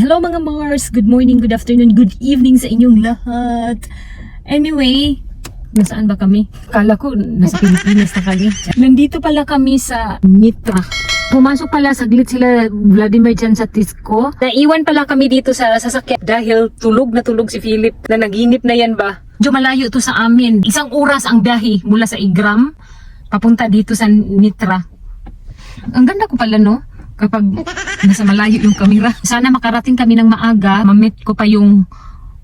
Hello mga Mars! Good morning, good afternoon, good evening sa inyong lahat. Anyway, nasaan ba kami? Kala ko nasa Pilipinas na kami. Nandito pala kami sa Mitra. Pumasok pala saglit sila Vladimir dyan sa Tisco. Naiwan pala kami dito sa sasakyan dahil tulog na tulog si Philip. Na naginip na yan ba? Medyo malayo to sa amin. 1 oras ang biyahe mula sa Igram papunta dito sa Mitra. Ang ganda ko pala, no? Kapag nasa malayo yung kamera. Sana makarating kami ng maaga. Mamit ko pa yung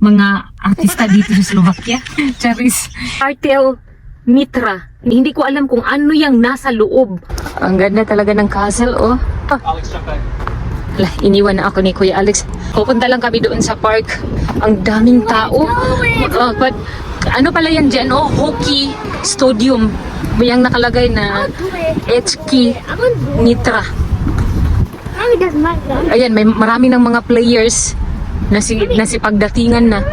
mga artista dito sa Slovakia. Charis. Cartel Mitra. Hindi ko alam kung ano yung nasa loob. Ang ganda talaga ng castle, oh. Iniwan na ako ni Kuya Alex. Pupunta lang kami doon sa park. Ang daming tao. But ano pala yan dyan, oh? Hockey Stadium. Yung nakalagay na HK Mitra. Ayan, may marami ng mga players na si pagdatingan na.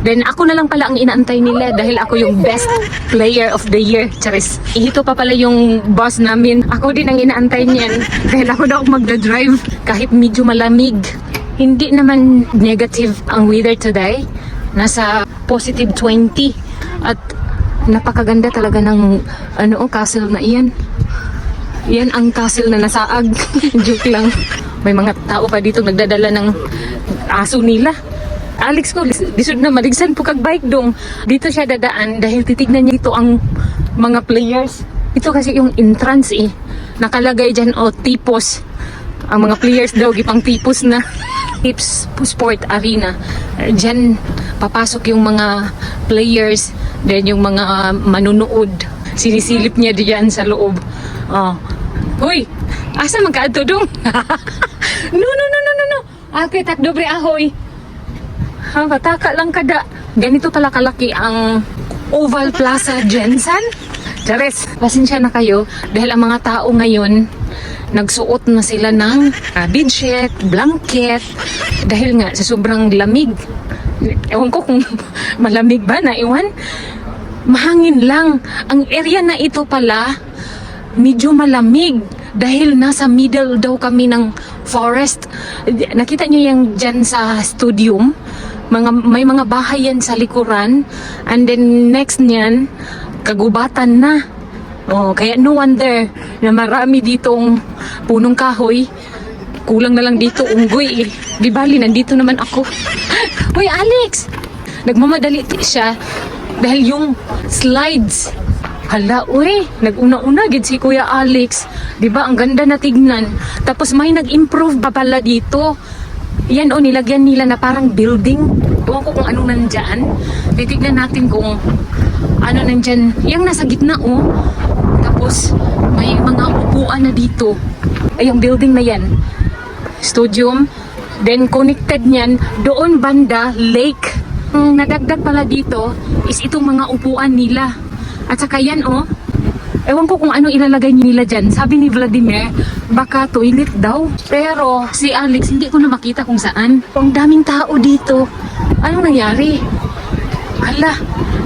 Then ako na lang pala ang inaantay nila dahil ako yung best player of the year. Charis. Ito pa pala yung boss namin. Ako din ang inaantay niyan dahil ako na ako magdadrive kahit medyo malamig. Hindi naman negative ang weather today. Nasa positive 20 at napakaganda talaga ng castle na iyan. Yan ang castle na nasaag. Joke lang. May mga tao pa dito nagdadala ng aso nila. Alex ko, disod na maligsan po kag bike dong. Dito siya dadaan dahil titignan niya ito ang mga players. Ito kasi yung entrance eh. Nakalagay dyan tipos. Ang mga players daw gipang tipos na. Tips Sport Arena. Dyan papasok yung mga players. Then yung mga manunood. Sinisilip niya diyan sa loob. Hoy, asa magkaadto dong? No. Okay, tak dobre ahoy. Bataka lang kada. Ganito pala kalaki ang Oval Plaza Jensen. Chares, pasensya na kayo dahil ang mga tao ngayon nagsuot na sila ng bedsheet, blanket dahil nga sa sobrang lamig. Ewan ko kung malamig ba na iwan. Mahangin lang. Ang area na ito pala medyo malamig dahil nasa middle daw kami ng forest. Nakita nyo yung dyan sa stadium, may mga bahay yan sa likuran, and then next niyan kagubatan na. Kaya no wonder na marami ditong punong kahoy. Kulang na lang dito unggoy eh. Di bali, nandito naman ako. Hoy Alex, nagmamadali siya dahil yung slides, hala, uy, nag-una-una gid si Kuya Alex. Diba, ang ganda na tignan. Tapos may nag-improve pa pala dito. Yan nilagyan nila na parang building. Tuwan ko kung anong nandyan. Titignan natin kung ano nandyan. Yung nasa gitna, Tapos, may mga upuan na dito. Ay, yung building na yan. Stadium. Then, connected niyan, doon banda, lake. Ang nadagdag pala dito is itong mga upuan nila. At saka yan ewan ko kung ano ilalagay nila dyan. Sabi ni Vladimir, baka toilet daw. Pero si Alex, hindi ko na makita kung saan. Ang daming tao dito. Anong nangyari? Hala,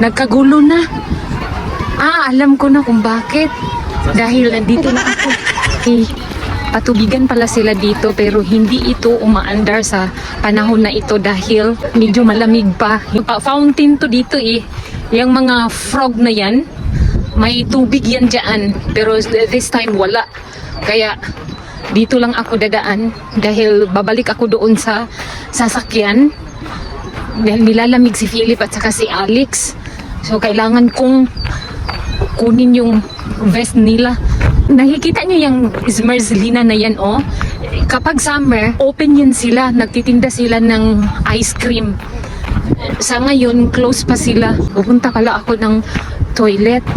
nagkagulo na. Alam ko na kung bakit. Dahil nandito na ako. Patubigan pala sila dito pero hindi ito umaandar sa panahon na ito dahil medyo malamig pa. Yung fountain to dito yung mga frog na yan, may tubig yan dyan pero this time wala. Kaya dito lang ako dadaan dahil babalik ako doon sa sasakyan dahil nilalamig si Philip at saka si Alex. So kailangan kong kunin yung vest nila. Nakikita nyo yung Smerzlina na yan, kapag summer, open yan sila. Nagtitinda sila ng ice cream. Sa ngayon, close pa sila. Pupunta pala ako ng toilet.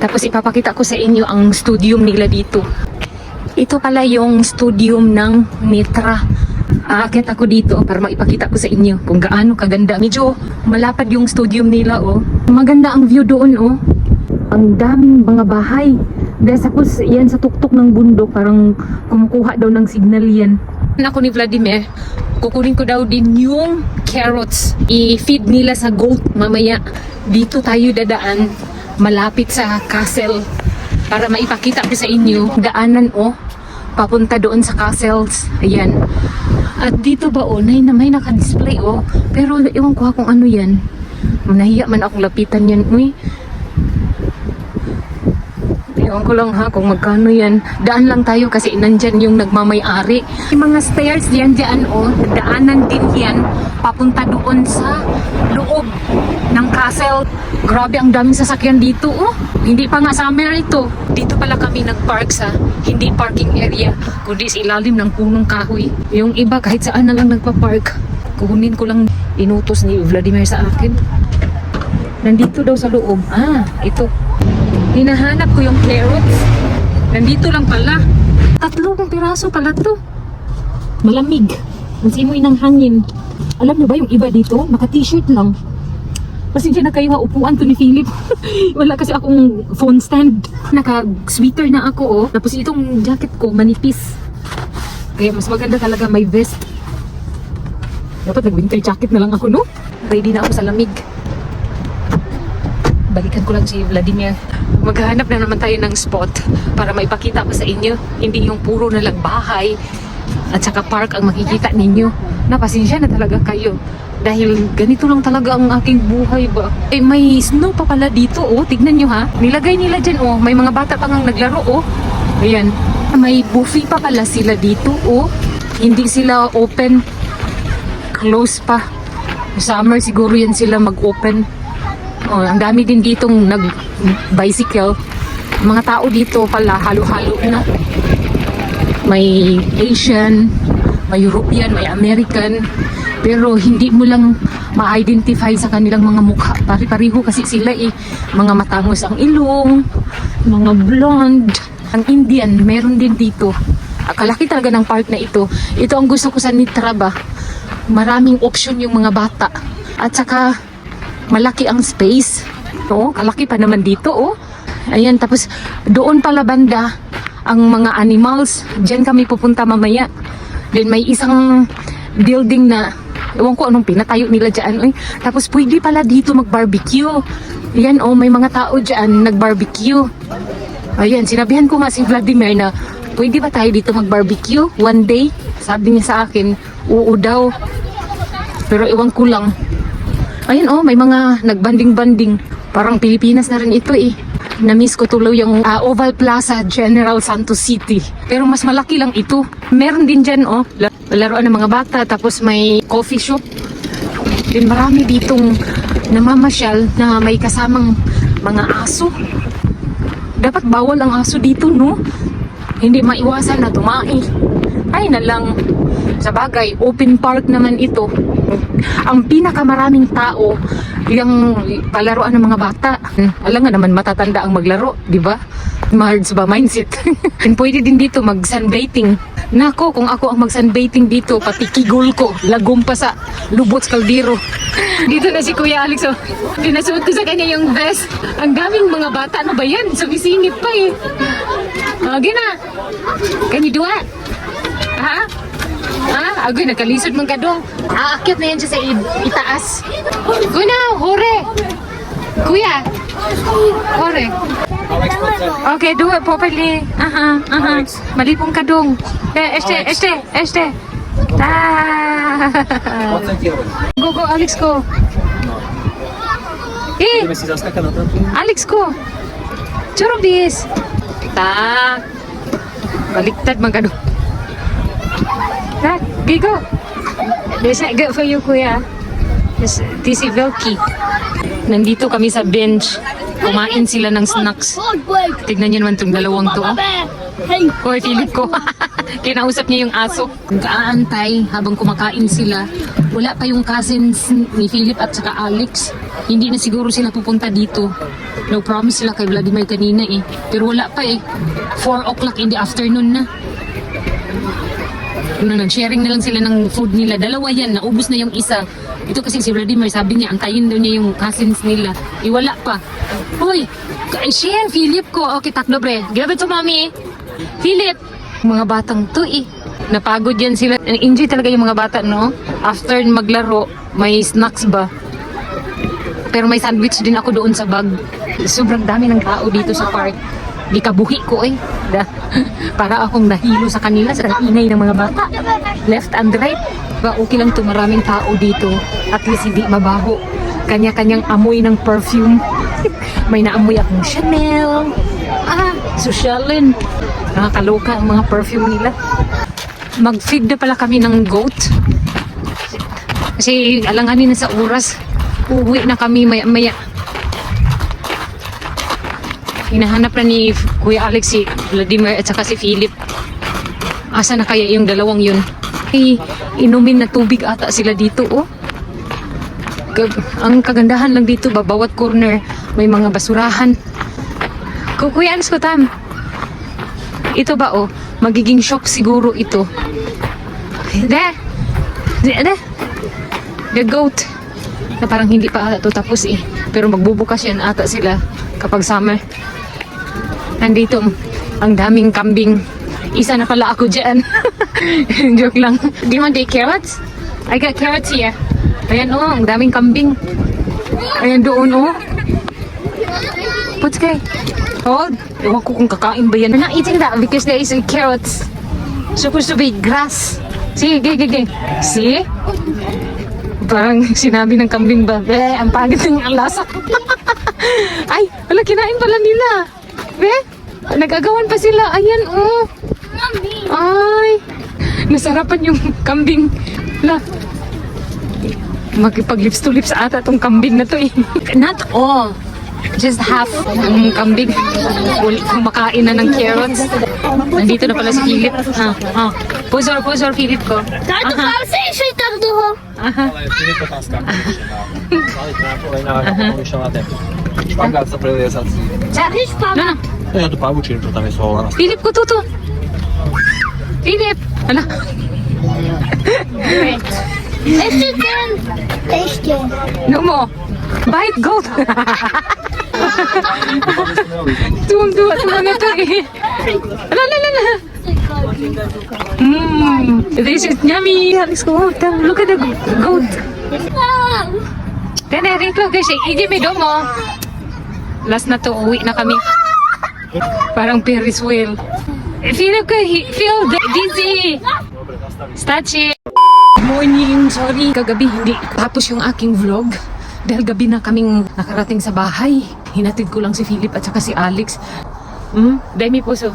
Tapos ipapakita ko sa inyo ang studium nila dito. Ito pala yung studium ng Mitra. Aakyat ako dito para maipakita ko sa inyo kung gaano kaganda. Medyo malapad yung studium nila, Maganda ang view doon, Ang daming mga bahay. Dahil tapos yan sa tuktok ng bundok, parang kumukuha daw ng signal yan. Ako ni Vladimir, kukunin ko daw din yung carrots. I-feed nila sa goat mamaya. Dito tayo dadaan, malapit sa castle. Para maipakita ko sa inyo, daanan papunta doon sa castles. Ayan. At dito ba may naka-display pero ewan ko kung ano yan. Nahiya man akong lapitan yan. Uy. Ewan ko lang kung magkano yan. Daan lang tayo kasi nandyan yung nagmamay-ari. Yung mga stairs yan dyan daanan din yan papunta doon sa loob ng castle. Grabe, ang daming sasakyan dito Hindi pa nga summer ito. Dito pala kami nag-park sa hindi parking area, kundi sa ilalim ng punong kahoy. Yung iba kahit saan na lang nagpa-park. Kukunin ko lang inutos ni Vladimir sa akin. Nandito daw sa loob. Ito. Hinahanap ko yung carrots. Nandito lang pala. 3 piraso pala to. Malamig. Ang simoy ng hangin. Alam niyo ba yung iba dito? Naka-t-shirt lang. Pasensya na kayo upuan to ni Philip. Wala kasi akong phone stand. Naka-sweater na ako Tapos itong jacket ko manipis. Kaya mas maganda talaga may vest. Dapat nag-winter jacket na lang ako, no? Ready na ako sa lamig. Balikan ko lang si Vladimir. Maghahanap na naman tayo ng spot para maipakita ko sa inyo. Hindi yung puro na lang bahay at saka park ang makikita ninyo. Napasensya na talaga kayo. Dahil ganito lang talaga ang aking buhay ba. May snow pa pala dito Tignan nyo Nilagay nila dyan May mga bata pa ngang naglaro Ayan. May buffet pa pala sila dito Hindi sila open. Close pa. Summer siguro yan sila mag-open. Ang dami din ditong nag-bicycle. Mga tao dito pala halo-halo na. May Asian, may European, may American. Pero hindi mo lang ma-identify sa kanilang mga mukha. Pari-pariho kasi sila Mga matangos ang ilong, mga blonde. Ang Indian, meron din dito. Kalaki talaga ng park na ito. Ito ang gusto ko sa Nitra ba. Maraming option yung mga bata. At saka malaki ang space. Kalaki pa naman dito Ayan, tapos doon pala banda ang mga animals. Diyan kami pupunta mamaya. Then may isang building na ewan ko anong pinatayo nila dyan. Tapos pwede pala dito mag-barbecue. Ayan may mga tao dyan nag-barbecue. Ayan, sinabihan ko nga si Vladimir na pwede ba tayo dito mag-barbecue one day? Sabi niya sa akin, oo daw. Pero ewan ko lang. Ayan may mga nagbanding-banding. Parang Pilipinas na rin ito Na-miss ko tuloy yung Oval Plaza, General Santos City. Pero mas malaki lang ito. Meron din dyan laruan ng mga bata. Tapos may coffee shop. Din marami ditong namamasyal na may kasamang mga aso. Dapat bawal ang aso dito, no? Hindi maiwasan na tumai. Ay na lang. Sa bagay, open park naman ito. Ang pinakamaraming tao, yung palaruan ng mga bata. Alam nga naman matatanda ang maglaro, di ba? Mards ba mindset? And pwede din dito mag-sunbathing. Nako, kung ako ang mag-sunbathing dito, pati kigol ko, lagom pa sa lubot sa kaldero. Dito na si Kuya Alex, pinasuot ko sa kanya yung vest. Ang daming mga bata, ano ba yan? Sumisingit pa Gina, can you do it? Agoy, nagkalisod mong kadong. Aakyat na yan siya sa itaas. Guna, hore. Kuya, hore. Okay, do it properly. Malipong kadong. Este. Go, Alex ko. Alex ko. Churubis. Baliktad man kadong. Go. This is good for you, Kuya. This is Velky. Nandito kami sa bench. Kumain sila ng snacks. Tignan niyo naman itong dalawang to. Hoy, Philip ko. Kinausap niya yung aso. Nag-aantay habang kumakain sila. Wala pa yung cousins ni Philip at saka Alex. Hindi na siguro sila pupunta dito. No promise sila kay Vladimir kanina Pero wala pa 4 o'clock in the afternoon na. Nag-sharing na lang sila ng food nila. Dalawa yan, naubos na yung isa. Ito kasi si Vladimir, sabi niya, antayin daw niya yung cousins nila. Iwala pa. Hoy, share, Philip ko. Okay, taklo bre. Give it to mommy. Philip. Mga batang to Napagod yan sila. Enjoy talaga yung mga bata, no? After maglaro, may snacks ba? Pero may sandwich din ako doon sa bag. Sobrang dami ng tao dito sa park. Gikabuhi ko eh. Para akong nahilo sa kanila sa ingay ng mga bata. Left and right. Ba, okay lang to, maraming tao dito. At least hindi mabaho. Kanya-kanyang amoy ng perfume. May naamoy akong Chanel. Socialin. Nakakaloka ang mga perfume nila. Mag-feed na pala kami ng goat. Kasi alanganin na sa oras. Uuwi na kami maya-maya. Hinahanap na ni Kuya Alex si Vladimir at saka si Philip. Asa na kaya yung dalawang yun? Inumin na tubig ata sila dito, oh. Ang kagandahan lang dito, bawat corner may mga basurahan. Kuya Alex ko tam. Ito ba, oh? Magiging shock siguro ito. The goat. Na parang hindi pa ata ito tapos eh. Pero magbubukas yan ata sila kapag summer. Nandito, ang daming kambing. Isa na pala ako dyan. Joke lang. Do you want the carrots? I got carrots here. Ayan oh, ang daming kambing. Ayan doon oh. What's kay? Hold. Ewan ko kung kakain ba yan. I'm not eating that because there is carrots. Supposed to be grass. See, gay. See? Parang sinabi ng kambing ba, ang pangit ng lasa. Ay, wala, kinain pala nila. Nag-agawan pa sila. Ayan, oh. Ay, nasarapan yung kambing. Magpag-lips to lips ata tong kambing na to eh. Not all. Just half ng kambing. Kumakain na ng carrots. Nandito na pala si Philip. Pozor, Philip ko. Tato kasi siya tarduho. Filip otázka. Špagát sa preliesať si. Víš, Pavla? Ja tu pavučím, čo tam je schovaná. Philip ko tuto. Philip. Hala. Ešte ten. Ešte. No mo. Bite goat. Tuwang-tuwa na to eh. Ala. This is yummy. Let's go. Look at the goat. Ring ko guys. Igi may domo. Last na to. Uwi na kami. Parang Ferris wheel. Feel dizzy. Stachi. Morning. Sorry. Kagabi hindi tapos yung aking vlog. Dahil gabi na kaming nakarating sa bahay. Hinatid ko lang si Philip at saka si Alex. Demi puso.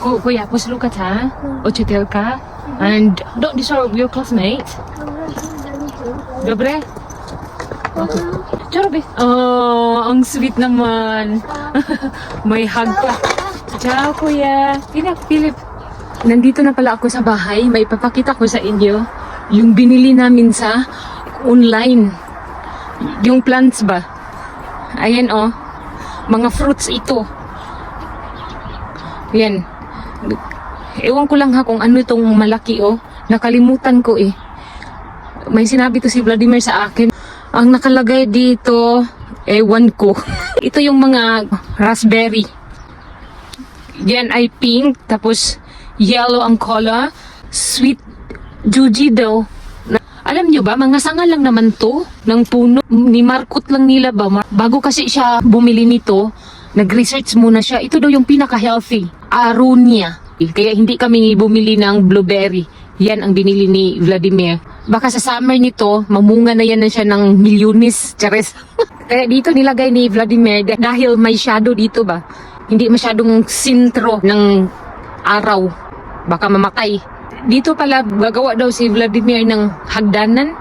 Kuya, puso ka ha? Ochitel ka? And don't disturb your classmate. Dobre? Charo, oh, ang sweet naman. May hug pa. Ciao, kuya. Philip. Nandito na pala ako sa bahay. May papakita ko sa inyo yung binili namin sa online. Yung plants ba? Ayan oh. Mga fruits ito. Yan. Ewan ko lang ha kung ano itong malaki oh. Nakalimutan ko eh. May sinabi to si Vladimir sa akin. Ang nakalagay dito, ewan ko. Ito yung mga raspberry. Yan ay pink. Tapos yellow ang color. Sweet juji daw. Alam nyo ba, mga sanga lang naman to ng puno. Ni Markot lang nila ba? Bago kasi siya bumili nito, nag-research muna siya. Ito daw yung pinaka-healthy. Arunia. Kaya hindi kami bumili ng blueberry. Yan ang binili ni Vladimir. Baka sa summer nito, mamunga na yan na siya ng milyones. Chares. Kaya dito nilagay ni Vladimir dahil may shadow dito ba? Hindi masyadong sintro ng araw. Baka mamatay. Dito pala gagawa daw si Vladimir ng hagdanan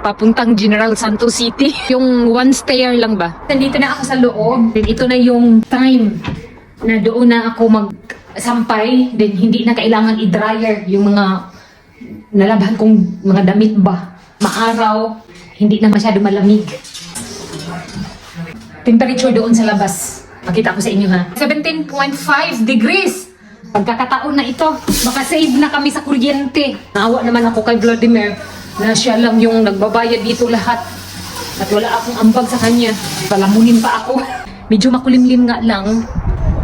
papuntang General Santos City. Yung one stair lang ba? Nandito na ako sa loob. Then ito na yung time na doon na ako magsampay. Then hindi na kailangan i-dryer yung mga nalaban kong mga damit ba. Maaraw, hindi na masyado malamig. Temperature doon sa labas. Pakita ko sa inyo ha. 17.5 degrees. Pagkakataon na ito, baka save na kami sa kuryente. Naawa naman ako kay Vladimir na siya lang yung nagbabayad dito lahat. At wala akong ambag sa kanya. Palamunin pa ako. Medyo makulimlim nga lang.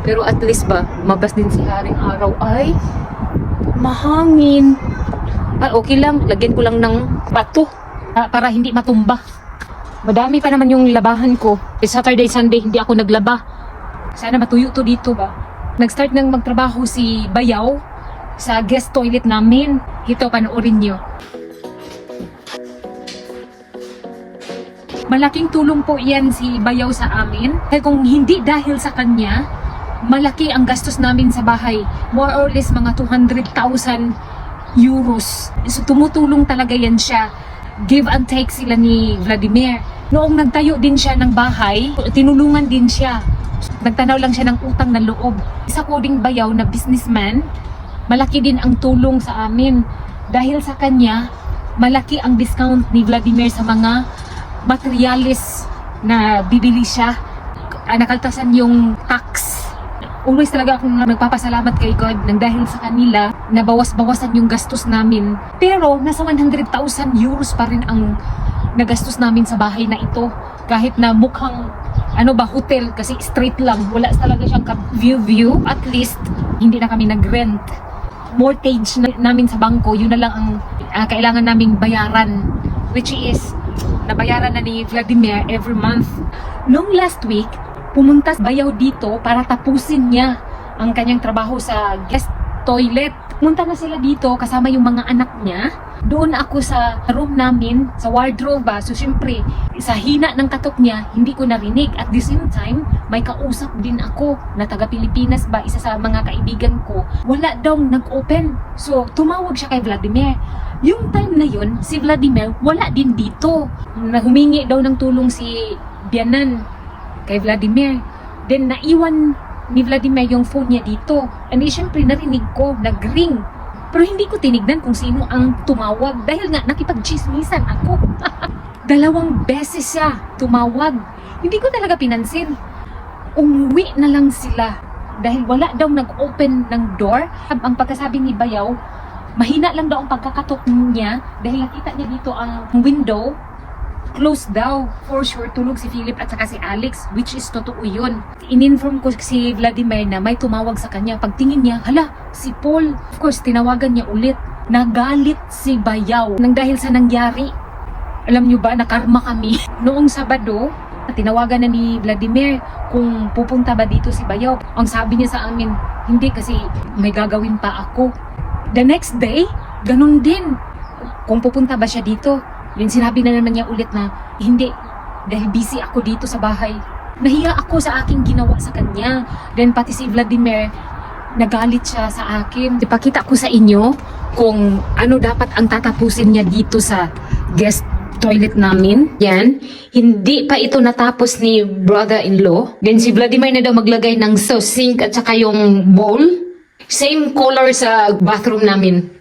Pero at least ba, mabas din si Haring Araw ay mahangin. Okay lang, lagyan ko lang ng bato para hindi matumba. Madami pa naman yung labahan ko. Saturday, Sunday, hindi ako naglaba. Sana matuyo to dito ba. Nag-start nang magtrabaho si Bayaw sa guest toilet namin. Ito, panoorin nyo. Malaking tulong po iyan si Bayaw sa amin. Kaya kung hindi dahil sa kanya, malaki ang gastos namin sa bahay. More or less mga 200,000 euros. So tumutulong talaga yan siya. Give and take sila ni Vladimir. Noong nagtayo din siya ng bahay, tinulungan din siya. Nagtanaw lang siya ng utang na loob. Isa ko ding Bayaw na businessman, malaki din ang tulong sa amin. Dahil sa kanya, malaki ang discount ni Vladimir sa mga materialis na bibili siya. Nakaltasan yung tax. Always talaga akong nagpapasalamat kay God nang dahil sa kanila, nabawas-bawasan yung gastos namin. Pero nasa 100,000 euros pa rin ang nagastos namin sa bahay na ito. Kahit na mukhang hotel kasi straight lang. Wala talaga siyang view. At least, hindi na kami nag-rent. Mortgage namin sa bangko, yun na lang ang kailangan naming bayaran. Which is, nabayaran na ni Vladimir every month. Noong last week, pumunta Bayaw dito para tapusin niya ang kanyang trabaho sa guest toilet. Pumunta na sila dito kasama yung mga anak niya. Doon ako sa room namin, sa wardrobe ba. So syempre, sa hina ng katok niya, hindi ko narinig. At the same time, may kausap din ako na taga Pilipinas ba, isa sa mga kaibigan ko. Wala daw nag-open. So tumawag siya kay Vladimir. Yung time na yun, si Vladimir wala din dito. Humingi daw ng tulong si Bianan kay Vladimir. Then naiwan ni Vladimir yung phone niya dito. And syempre narinig ko, nag-ring. Pero hindi ko tinignan kung sino ang tumawag dahil nga nakipag-chismisan ako. 2 beses siya tumawag. Hindi ko talaga pinansin. Umuwi na lang sila dahil wala daw nag-open ng door. Ang pagkasabi ni Bayaw, mahina lang daw ang pagkakatok niya dahil nakita niya dito ang window. Close daw. For sure, tulog si Philip at saka si Alex, which is totoo yun. In-inform ko si Vladimir na may tumawag sa kanya. Pagtingin niya, hala, si Paul. Of course, tinawagan niya ulit. Nagalit si Bayaw nang dahil sa nangyari. Alam niyo ba, nakarma kami. Noong Sabado, tinawagan na ni Vladimir kung pupunta ba dito si Bayaw. Ang sabi niya sa amin, hindi kasi may gagawin pa ako. The next day, ganun din. Kung pupunta ba siya dito. Yung sinabi na naman niya ulit na, hindi, dahil busy ako dito sa bahay. Nahiya ako sa aking ginawa sa kanya. Then pati si Vladimir, nagalit siya sa akin. Ipakita ko sa inyo kung ano dapat ang tatapusin niya dito sa guest toilet namin. Yan. Hindi pa ito natapos ni brother-in-law. Then si Vladimir na daw maglagay ng sink at saka yung bowl. Same color sa bathroom namin.